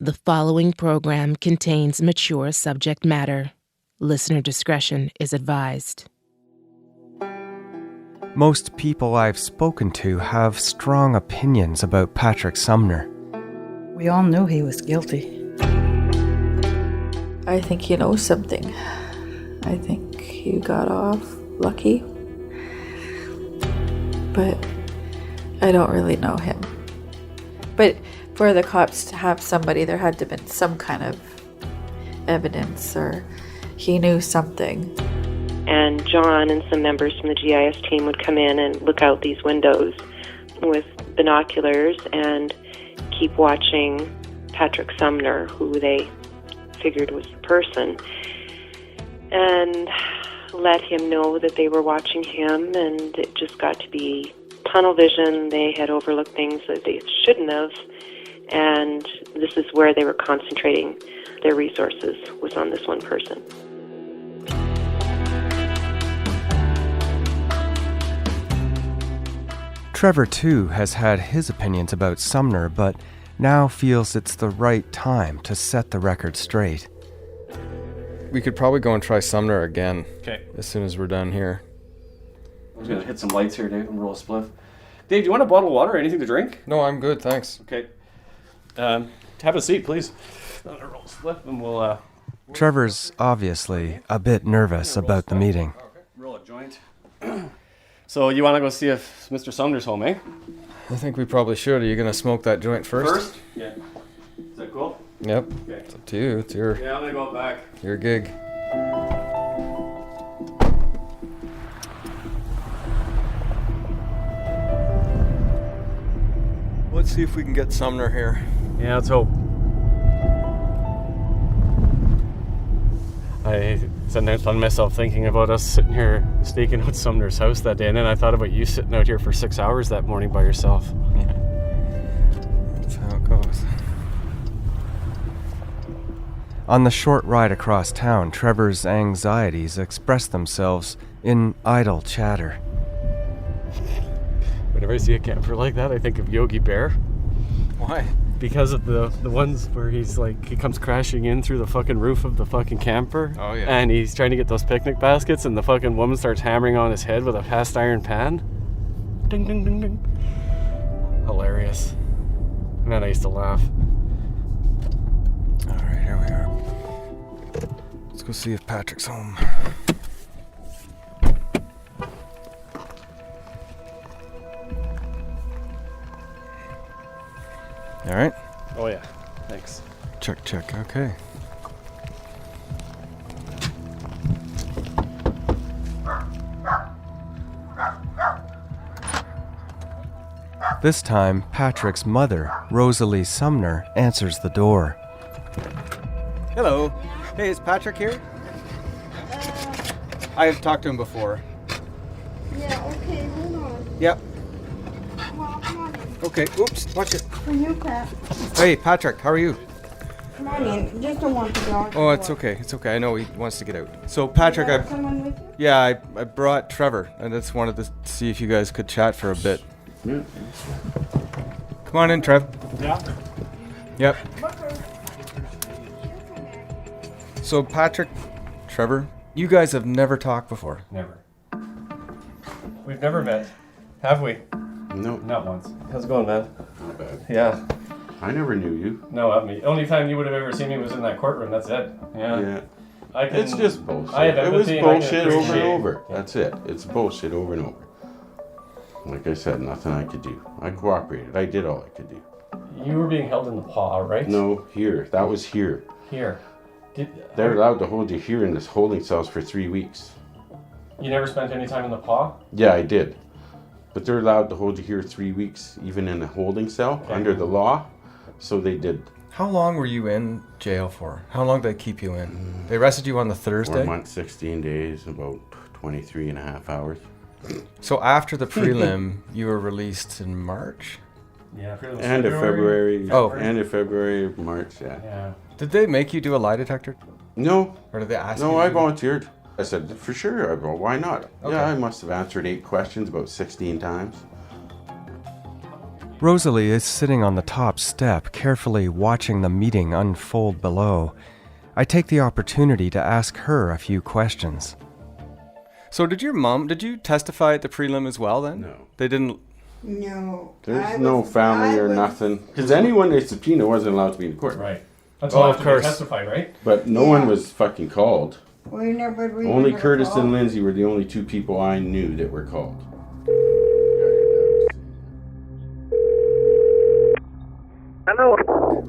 The following program contains mature subject matter. Listener discretion is advised. Most people I've spoken to have strong opinions about Patrick Sumner. We all knew he was guilty. I think he knows something. I think he got off lucky. But I don't really know him. But for the cops to have somebody, there had to have been some kind of evidence, or he knew something. And John and some members from the GIS team would come in and look out these windows with binoculars and keep watching Patrick Sumner, who they figured was the person, and let him know that they were watching him, and it just got to be tunnel vision. They had overlooked things that they shouldn't have, and this is where they were concentrating their resources, was on this one person. Trevor, too, has had his opinions about Sumner, but now feels it's the right time to set the record straight. We could probably go and try Sumner again. Okay. As soon as we're done here. I'm just going to hit some lights here, Dave, and roll a spliff. Dave, do you want a bottle of water or anything to drink? No, I'm good, thanks. Okay. Have a seat, please. Roll a spliff and we'll... Trevor's obviously a bit nervous about the meeting. Okay. Roll a joint. So you want to go see if Mr. Sumner's home, eh? I think we probably should. Are you going to smoke that joint first? Yeah. Is that cool? Yep. Okay. It's up to you. It's your Yeah, I'm going to go back. your gig. Let's see if we can get Sumner here. Yeah, let's hope. I sometimes find myself thinking about us sitting here staking out Sumner's house that day, and then I thought about you sitting out here for 6 hours that morning by yourself. Yeah. That's how it goes. On the short ride across town, Trevor's anxieties express themselves in idle chatter. Whenever I see a camper like that, I think of Yogi Bear. Why? Because of the ones where he's like, he comes crashing in through the fucking roof of the fucking camper. Oh, yeah. And he's trying to get those picnic baskets, and the fucking woman starts hammering on his head with a cast iron pan. Ding, ding, ding, ding. Hilarious. Man, I used to laugh. All right, here we are. Let's go see if Patrick's home. All right. Oh yeah, thanks. Check, check. Okay. This time, Patrick's mother, Rosalie Sumner, answers the door. Hello. Hey, is Patrick here? I've talked to him before. Yeah, okay, hold on. Yep. Well, come on in. Okay. Oops. Watch it. For you, Pat. Hey, Patrick. How are you? Come on in. Just don't want the dog. Oh, it's okay. It's okay. I know he wants to get out. So, Patrick, You got someone with you? yeah, I brought Trevor. I just wanted to see if you guys could chat for a bit. Yeah. Come on in, Trev. Yeah. Yep. So, Patrick, Trevor, you guys have never talked before. Never. We've never met, have we? No, Not once. How's it going, man? not bad. Yeah. I never knew you. No, not me. Only time you would have ever seen me was in that courtroom. That's it. Yeah. Yeah. I can, It's just bullshit. I have It was empathy and I can bullshit over and appreciate- over. Yeah. That's it. It's bullshit over and over. Like I said, nothing I could do. I cooperated. I did all I could do. You were being held in the paw, right? No, here. That was here. Here. They're allowed to hold you here in this holding cells for 3 weeks. You never spent any time in the paw? Yeah, I did. But they're allowed to hold you here 3 weeks, even in a holding cell, Okay. under the law. So they did. How long were you in jail for? How long did they keep you in? They arrested you on the 4 Thursday? months, 16 days, about 23 and a half hours. So after the prelim, you were released in March? Yeah. End of February. Oh. End of February, March, yeah. Yeah. Did they make you do a lie detector? No, Or did they ask you? no, to I do- volunteered. I said, for sure, I go, why not? Okay. Yeah, I must have answered 8 questions about 16 times. Rosalie is sitting on the top step, carefully watching the meeting unfold below. I take the opportunity to ask her a few questions. So did you testify at the prelim as well then? No. They didn't... No. There's no family or nothing. Because anyone they subpoena wasn't allowed to be in court. Right. That's Oh, why of course. they testified, right? But no one was fucking called. We never Only Curtis and Lindsay were the only two people I knew that were called. Hello,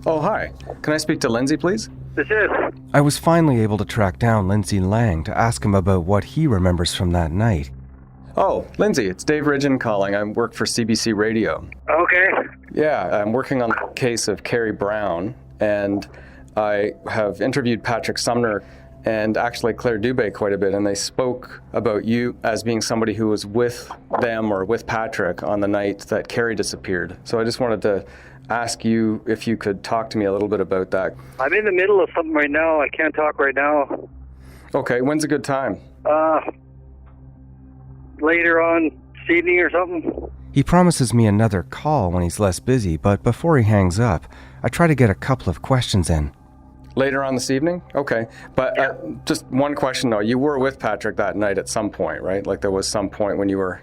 Oh, hi. Can I speak to Lindsay, please? this is. I was finally able to track down Lindsay Lang to ask him about what he remembers from that night. Oh, Lindsay, it's Dave Ridgen calling. I work for CBC Radio. Okay. Yeah, I'm working on the case of Kerrie Brown, and I have interviewed Patrick Sumner and actually Claire Dubé quite a bit, and they spoke about you as being somebody who was with them or with Patrick on the night that Kerrie disappeared. So I just wanted to ask you if you could talk to me a little bit about that. I'm in the middle of something right now. I can't talk right now. Okay, when's a good time? Later on this evening or something. He promises me another call when he's less busy, but before he hangs up, I try to get a couple of questions in. Later on this evening? Okay. But just one question though. You were with Patrick that night at some point, right? Like there was some point when you were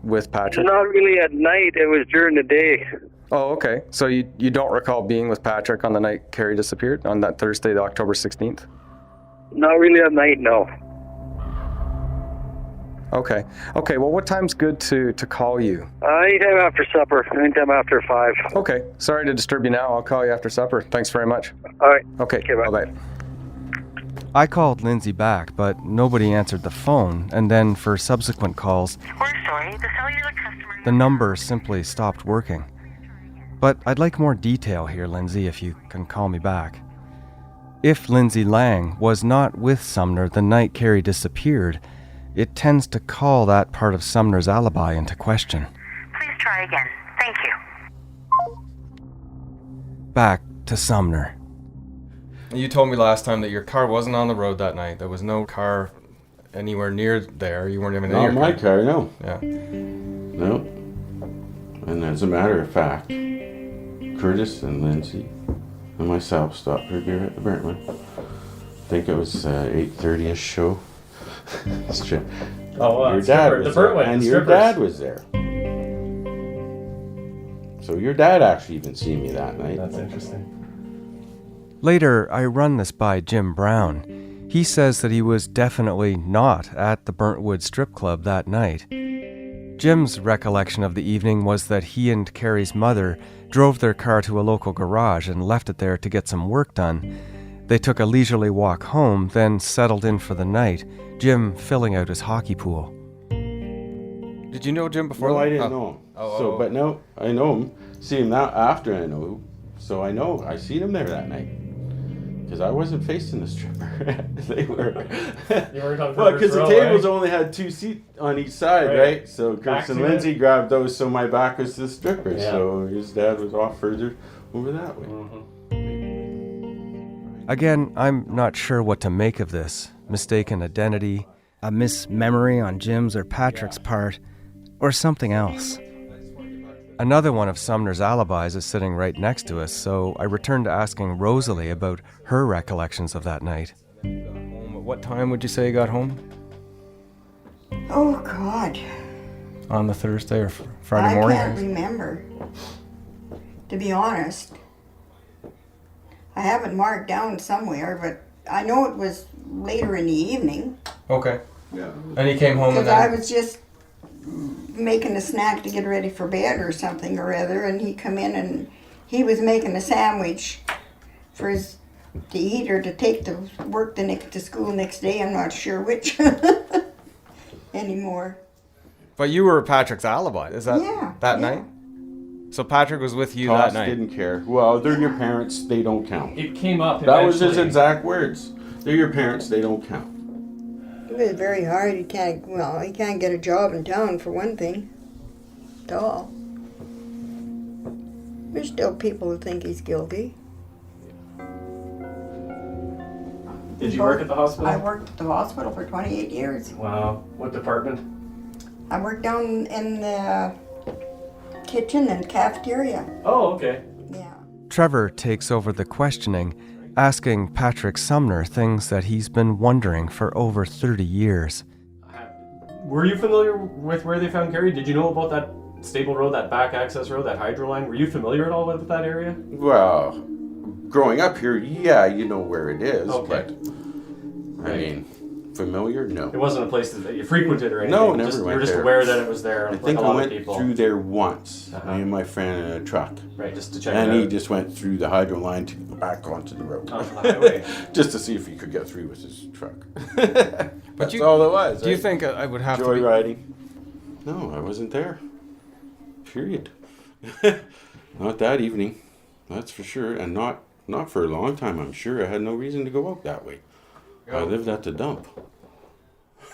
with Patrick? Not really at night. It was during the day. Oh, okay. So you don't recall being with Patrick on the night Kerrie disappeared, on that Thursday, October 16th? Not really at night, no. Okay. Okay, well, what time's good to call you? Anytime after supper. Anytime after 5. Okay. Sorry to disturb you now. I'll call you after supper. Thanks very much. All right. Okay, bye. Bye-bye. I called Lindsay back, but nobody answered the phone, and then for subsequent calls, the number simply stopped working. But I'd like more detail here, Lindsay, if you can call me back. If Lindsay Lang was not with Sumner the night Kerrie disappeared, it tends to call that part of Sumner's alibi into question. Please try again. Thank you. Back to Sumner. You told me last time that your car wasn't on the road that night. There was no car anywhere near there. You weren't even in your Not my car, no. Yeah. No. And as a matter of fact, Curtis and Lindsay and myself stopped for a beer at the Burnt One. I think it was 8:30ish show. Your dad was there, and your dad was there. So your dad actually even seen me that night. That's interesting. Later, I run this by Jim Brown. He says that he was definitely not at the Burntwood Strip Club that night. Jim's recollection of the evening was that he and Kerrie's mother drove their car to a local garage and left it there to get some work done. They took a leisurely walk home, then settled in for the night, Jim filling out his hockey pool. Did you know Jim before? No, I didn't know him. But no, I know him. See him now after I know him. So I know, I seen him there that night. Because I wasn't facing the stripper. They were. You weren't on well, because the row, tables right? only had 2 seats on each side, right? So Chris and Lindsay grabbed those, so my back was to the stripper. Yeah. So his dad was off further over that way. Again, I'm not sure what to make of this. Mistaken identity, a mismemory on Jim's or Patrick's part, or something else. Another one of Sumner's alibis is sitting right next to us, so I returned to asking Rosalie about her recollections of that night. At what time would you say you got home? Oh, God. On the Thursday or Friday morning? I can't remember, to be honest. I have it marked down somewhere, but I know it was later in the evening. Okay. Yeah. And he came home and Because then... I was just making a snack to get ready for bed or something or other, and he come in and he was making a sandwich for his to eat or to take to work to school next day. I'm not sure which anymore. But you were Patrick's alibi, is that that night? So Patrick was with you that night? Didn't care. Well, they're your parents, they don't count. It came up That was his exact words. They're your parents, they don't count. It was very hard. He can't get a job in town for one thing. At all. There's still people who think he's guilty. Did you work at the hospital? I worked at the hospital for 28 years. Wow. What department? I worked down in the kitchen and cafeteria. Oh, okay. Yeah. Trevor takes over the questioning, asking Patrick Sumner things that he's been wondering for over 30 years. Were you familiar with where they found Kerrie? Did you know about that stable road, that back access road, that hydro line? Were you familiar at all with that area? Well, growing up here, yeah, you know where it is. Okay. But, I mean, familiar? No. It wasn't a place that you frequented or anything? No, never went there. You were just aware that it was there, I think a lot I of people. went through there once, me and my friend in a truck. Right, just to check and it out. he just went through the hydro line to go back onto the road. Oh, the highway. Just to see if he could get through with his truck. But That's all it was. Do you think I would have to be... Joyriding? No, I wasn't there. Period. Not that evening, that's for sure. And not for a long time, I'm sure. I had no reason to go out that way. I lived at the dump.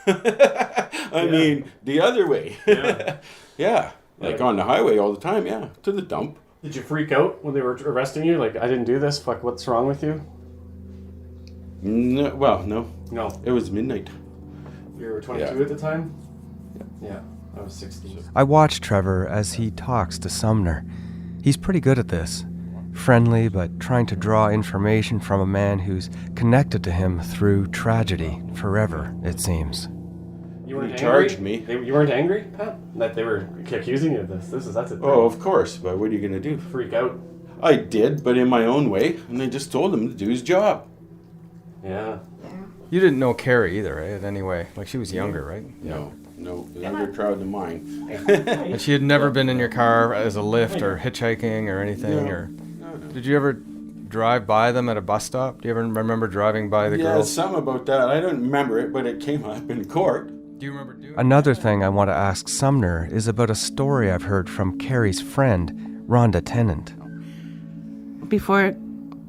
I mean, the other way. Yeah. Yeah, like on the highway all the time, yeah, to the dump. Did you freak out when they were arresting you? Like, I didn't do this, fuck, what's wrong with you? No, well, no. No. It was midnight. You were 22 at the time? Yeah, I was 16. I watch Trevor as he talks to Sumner. He's pretty good at this. Friendly, but trying to draw information from a man who's connected to him through tragedy forever, it seems. You weren't angry? Charged me. You weren't angry, Pat? That they were accusing you of this? That's it. Oh, of course, but what are you going to do? Freak out. I did, but in my own way, and I just told him to do his job. Yeah. You didn't know Kerrie either, right? Anyway, like she was younger, right? No, younger crowd than mine. And she had never been in your car as a lift or hitchhiking or anything, or... No. Did you ever drive by them at a bus stop? Do you ever remember driving by the girls? Yeah, some about that. I don't remember it, but it came up in court. Do you remember doing Another thing I want to ask Sumner is about a story I've heard from Kerrie's friend, Rhonda Tennant. Before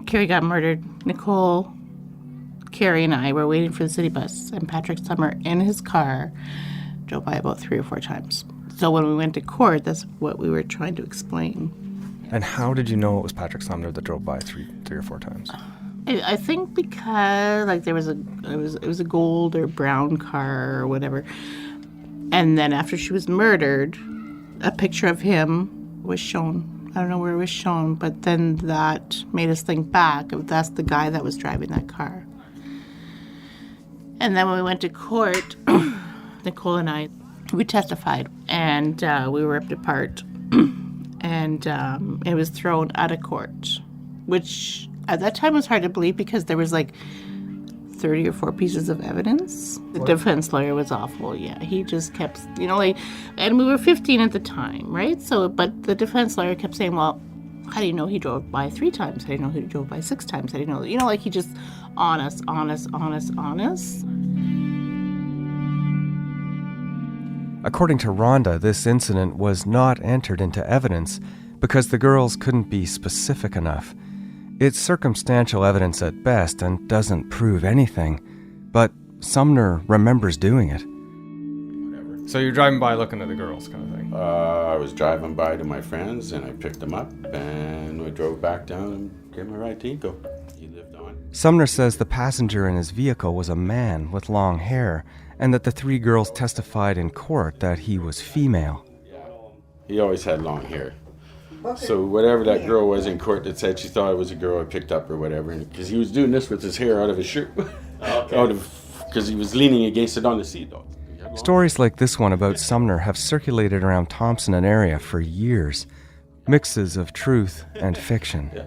Kerrie got murdered, Nicole, Kerrie, and I were waiting for the city bus, and Patrick Sumner in his car drove by about 3 or 4 times. So when we went to court, that's what we were trying to explain. And how did you know it was Patrick Sumner that drove by three or four times? I think because like it was a gold or brown car or whatever, and then after she was murdered, a picture of him was shown. I don't know where it was shown, but then that made us think back of that's the guy that was driving that car. And then when we went to court, Nicole and I, we testified, and we were ripped apart. And it was thrown out of court, which at that time was hard to believe because there was like 30 or 4 pieces of evidence. The defense lawyer was awful. Yeah, he just kept, and we were 15 at the time, right? So, but the defense lawyer kept saying, well, how do you know he drove by 3 times? How do you know he drove by 6 times? How do you know, he just honest. According to Rhonda, this incident was not entered into evidence because the girls couldn't be specific enough. It's circumstantial evidence at best and doesn't prove anything, but Sumner remembers doing it. Whatever. So you're driving by looking at the girls kind of thing? I was driving by to my friends, and I picked them up, and we drove back down and gave him a ride to Eco. He lived on. Sumner says the passenger in his vehicle was a man with long hair, and that the 3 girls testified in court that he was female. Yeah, he always had long hair. So whatever that girl was in court that said she thought it was a girl I picked up or whatever, because he was doing this with his hair out of his shirt, because he was leaning against it on the seat, though. Stories like this one about Sumner have circulated around Thompson and area for years. Mixes of truth and fiction. Yeah.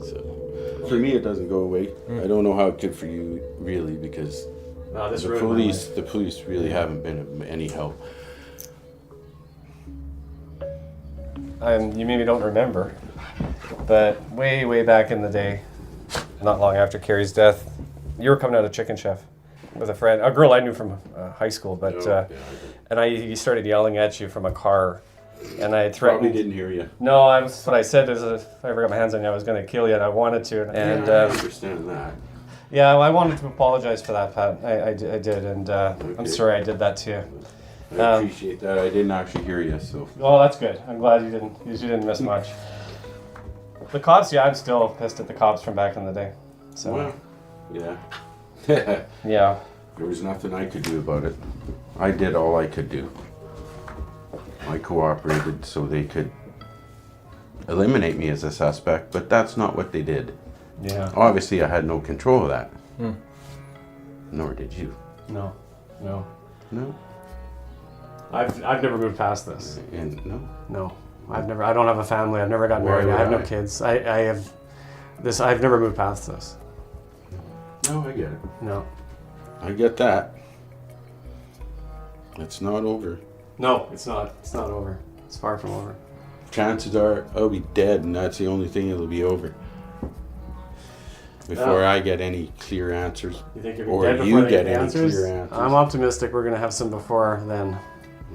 So for me, it doesn't go away. I don't know how it could for you, really, because the police really haven't been of any help. You maybe don't remember, but way back in the day, not long after Kerrie's death, you were coming out of Chicken Chef with a girl I knew from high school, but he started yelling at you from a car, and I threatened. Probably didn't hear you. No, what I said is if I ever got my hands on you, I was going to kill you, and I wanted to. And I understand that. Yeah, I wanted to apologize for that, Pat. I did, and I'm sorry I did that to you. I appreciate that. I didn't actually hear you, so. Oh, that's good. I'm glad you didn't, because you didn't miss much. The cops, I'm still pissed at the cops from back in the day. So. Well, yeah. Yeah. There was nothing I could do about it. I did all I could do. I cooperated so they could eliminate me as a suspect, but that's not what they did. Yeah. Obviously, I had no control of that. Hmm. Nor did you. No. No? I've never moved past this. And no? No. I don't have a family. I've never got Why married. would I have no I? kids. I've never moved past this. No, I get it. No. I get that. It's not over. No, it's not. It's not over. It's far from over. Chances are I'll be dead, and that's the only thing that'll be over. Before I get any clear answers. You think you'll or be dead before you they get the any answers? clear answers. I'm optimistic we're going to have some before then.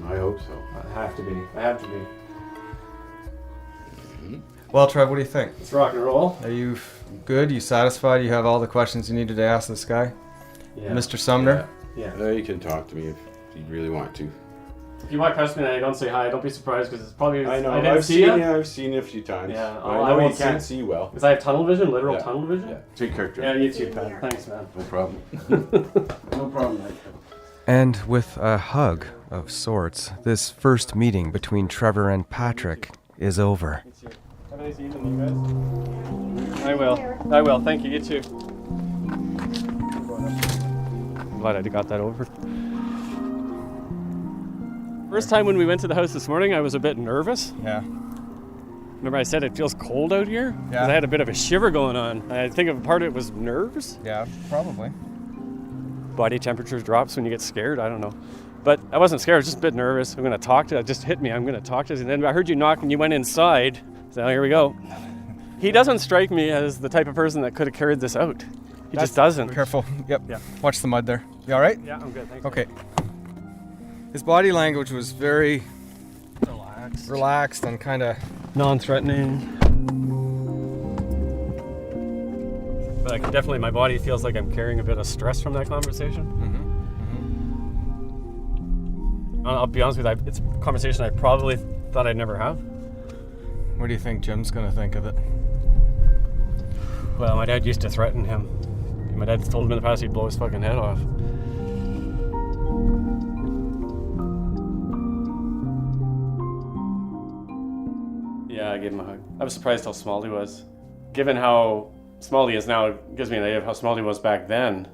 I hope so. I have to be. I have to be. Well, Trev, what do you think? Let's rock and roll. Are you good? You satisfied? You have all the questions you needed to ask this guy? Yeah. Mr. Sumner? Yeah. You can talk to me if you really want to. If you walk past me and I don't say hi, don't be surprised because it's probably... I know. I didn't I've see seen you. I've seen you a few times. Yeah. I know you can't see well. Because I have tunnel vision, literal Yeah. tunnel vision. Yeah. Take care, Trev. Yeah, you too, Pat. Thanks, man. No problem. No problem, mate. And with a hug of sorts, this first meeting between Trevor and Patrick is over. Have a nice evening, you guys. I will. Thank you. You too. I'm glad I got that over. First time when we went to the house this morning, I was a bit nervous. Yeah. Remember I said it feels cold out here? Yeah. 'Cause I had a bit of a shiver going on. I think a part of it was nerves. Yeah, probably. Body temperature drops when you get scared. I don't know. But I wasn't scared. I was just a bit nervous. I'm going to talk to it. Just hit me. I'm going to talk to it. And then I heard you knock and you went inside. So here we go. He doesn't strike me as the type of person that could have carried this out. He just doesn't. Careful. Yep. Yeah. Watch the mud there. You all right? Yeah, I'm good. Thanks. Okay. His body language was very Relaxed and kind of non-threatening. But I can definitely, my body feels like I'm carrying a bit of stress from that conversation. I'll be honest with you, it's a conversation I probably thought I'd never have. What do you think Jim's going to think of it? Well, my dad used to threaten him. My dad told him in the past he'd blow his fucking head off. Yeah, I gave him a hug. I was surprised how small he was. Given how small he is now, it gives me an idea of how small he was back then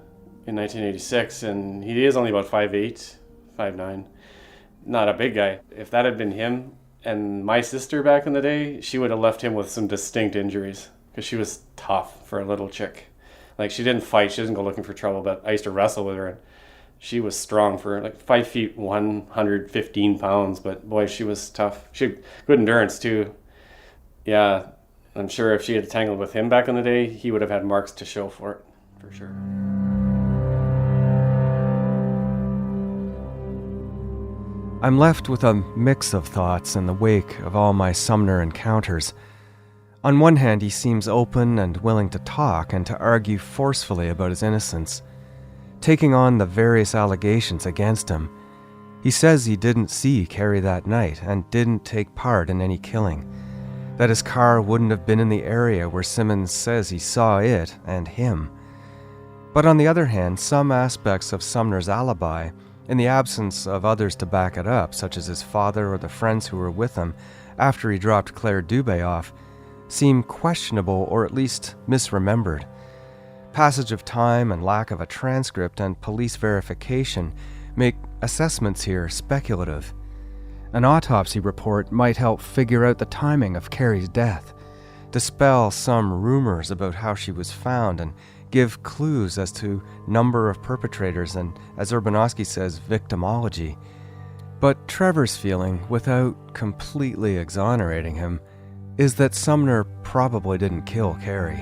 in 1986, and he is only about 5'8", 5'9". Not a big guy. If that had been him and my sister back in the day, she would have left him with some distinct injuries because she was tough for a little chick. Like, she didn't fight, she didn't go looking for trouble, but I used to wrestle with her, and she was strong for like 5 feet, 115 pounds, but boy, she was tough. She had good endurance too. Yeah, I'm sure if she had tangled with him back in the day, he would have had marks to show for it, for sure. I'm left with a mix of thoughts in the wake of all my Sumner encounters. On one hand, he seems open and willing to talk and to argue forcefully about his innocence, taking on the various allegations against him. He says he didn't see Kerrie that night and didn't take part in any killing, that his car wouldn't have been in the area where Simmons says he saw it and him. But on the other hand, some aspects of Sumner's alibi, in the absence of others to back it up, such as his father or the friends who were with him after he dropped Claire Dubé off, seem questionable or at least misremembered. Passage of time and lack of a transcript and police verification make assessments here speculative. An autopsy report might help figure out the timing of Kerrie's death, dispel some rumors about how she was found, and give clues as to number of perpetrators and, as Urbanowski says, victimology. But Trevor's feeling, without completely exonerating him, is that Sumner probably didn't kill Kerrie.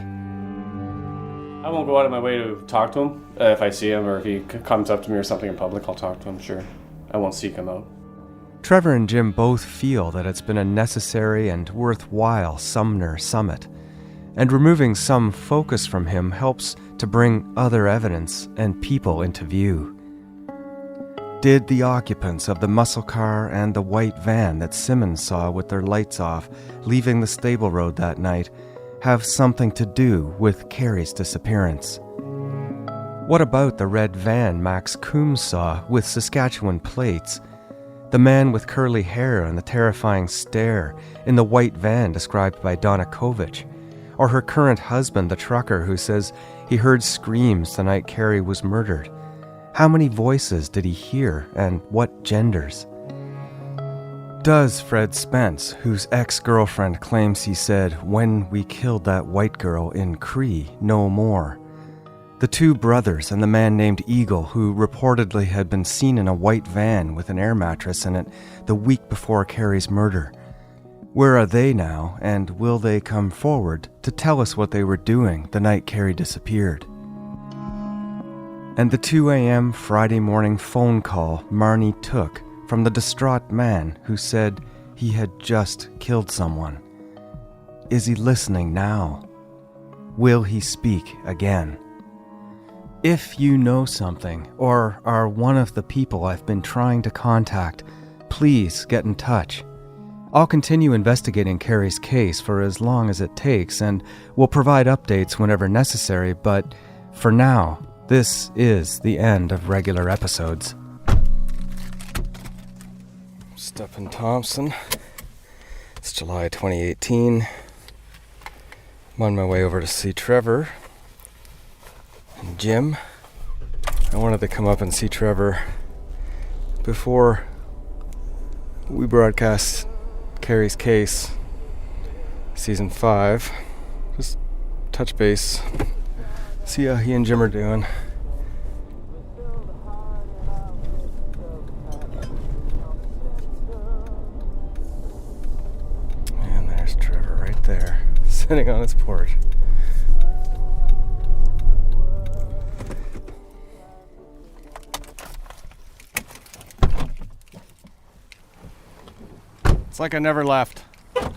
I won't go out of my way to talk to him. If I see him or if he comes up to me or something in public, I'll talk to him, sure. I won't seek him out. Trevor and Jim both feel that it's been a necessary and worthwhile Sumner summit, and removing some focus from him helps to bring other evidence and people into view. Did the occupants of the muscle car and the white van that Simmons saw with their lights off leaving the stable road that night have something to do with Kerrie's disappearance? What about the red van Max Coombs saw with Saskatchewan plates? The man with curly hair and the terrifying stare in the white van described by Donna Kovich, or her current husband, the trucker, who says he heard screams the night Kerrie was murdered. How many voices did he hear, and what genders? Does Fred Spence, whose ex-girlfriend claims he said, "When we killed that white girl in Cree, no more"? The two brothers and the man named Eagle, who reportedly had been seen in a white van with an air mattress in it the week before Kerrie's murder. Where are they now, and will they come forward to tell us what they were doing the night Kerrie disappeared? And the 2 a.m. Friday morning phone call Marnie took from the distraught man who said he had just killed someone. Is he listening now? Will he speak again? If you know something, or are one of the people I've been trying to contact, please get in touch. I'll continue investigating Kerrie's case for as long as it takes, and will provide updates whenever necessary, but for now, this is the end of regular episodes. Step in Thompson. It's July 2018. I'm on my way over to see Trevor and Jim. I wanted to come up and see Trevor before we broadcast Kerrie's case, season 5. Just touch base, see how he and Jim are doing. And there's Trevor right there, sitting on his porch. It's like I never left. Good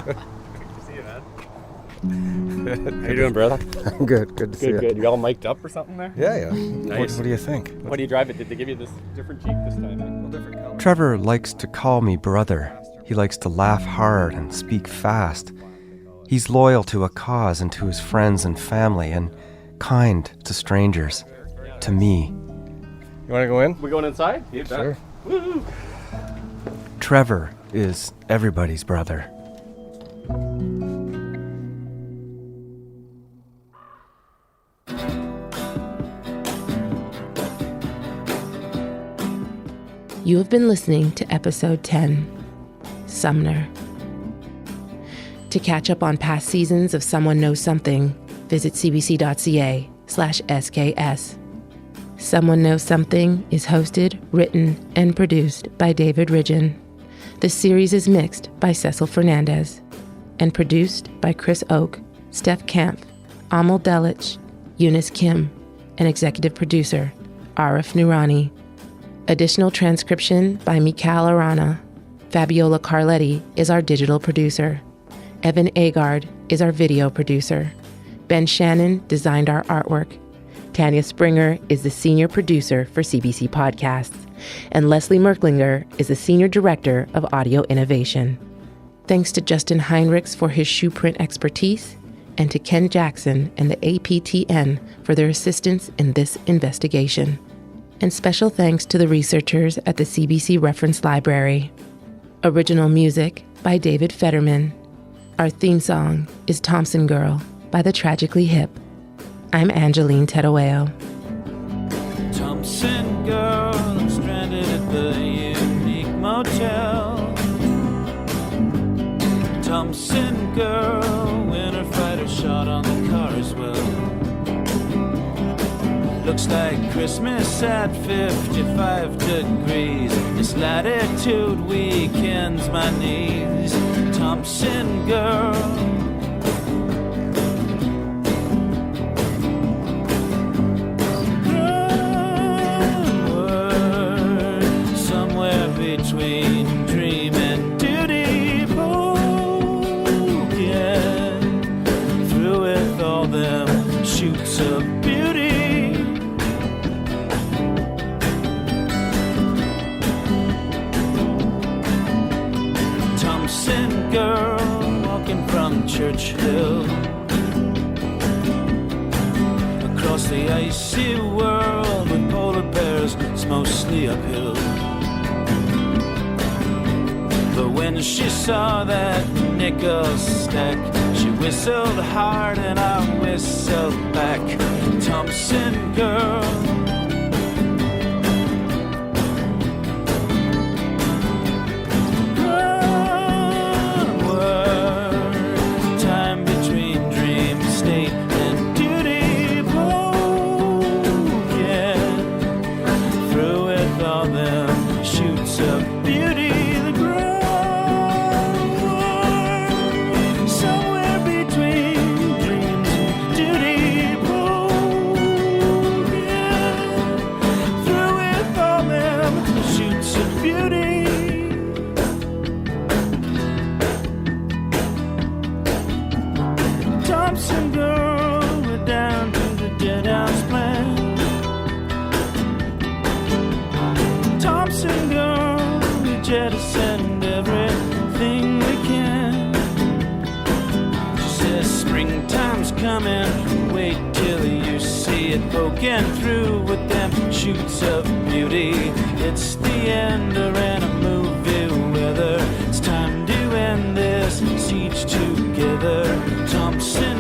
to see you, man. How you doing, brother? I'm good. Good to see you. Good. You all mic'd up or something there? Yeah. Nice. What do you think? What do you drive it? Did they give you this different Jeep this time? Different color. Trevor likes to call me brother. He likes to laugh hard and speak fast. He's loyal to a cause and to his friends and family, and kind to strangers. To me. You want to go in? We going inside? Yeah, sure. Woo-hoo. Trevor is everybody's brother. You have been listening to episode 10, Sumner. To catch up on past seasons of Someone Knows Something, visit cbc.ca/SKS. Someone Knows Something is hosted, written, and produced by David Ridgen. The series is mixed by Cecil Fernandez and produced by Chris Oak, Steph Kampf, Amal Delich, Eunice Kim, and executive producer Arif Noorani. Additional transcription by Mikal Arana. Fabiola Carletti is our digital producer. Evan Agard is our video producer. Ben Shannon designed our artwork. Tanya Springer is the senior producer for CBC Podcasts, and Leslie Merklinger is the senior director of audio innovation. Thanks to Justin Heinrichs for his shoe print expertise, and to Ken Jackson and the APTN for their assistance in this investigation. And special thanks to the researchers at the CBC Reference Library. Original music by David Fetterman. Our theme song is Thompson Girl by the Tragically Hip. I'm Angeline Terueo. Thompson girl, I'm stranded at the unique motel. Thompson girl, winter fighter shot on the car as well. Looks like Christmas at 55 degrees. This latitude weakens my knees. Thompson girl. Between dream and duty, poking through with all them shoots of beauty. Thompson girl walking from Churchill across the icy world with polar bears smoking mostly uphill. But when she saw that nickel stack, she whistled hard and I whistled back. Thompson girl, onward. Time between dream, state, and duty broken. Through with all them shoots of beauty, the ground somewhere between dreams and duty broken. Through with all them shoots of beauty. Thompson girl, we're down to the dead house plan. Thompson girl, we jettisoned everything we can. She says springtime's coming, wait till you see it poking through with them shoots of beauty. It's the end of a movie weather. It's time to end this siege together. Thompson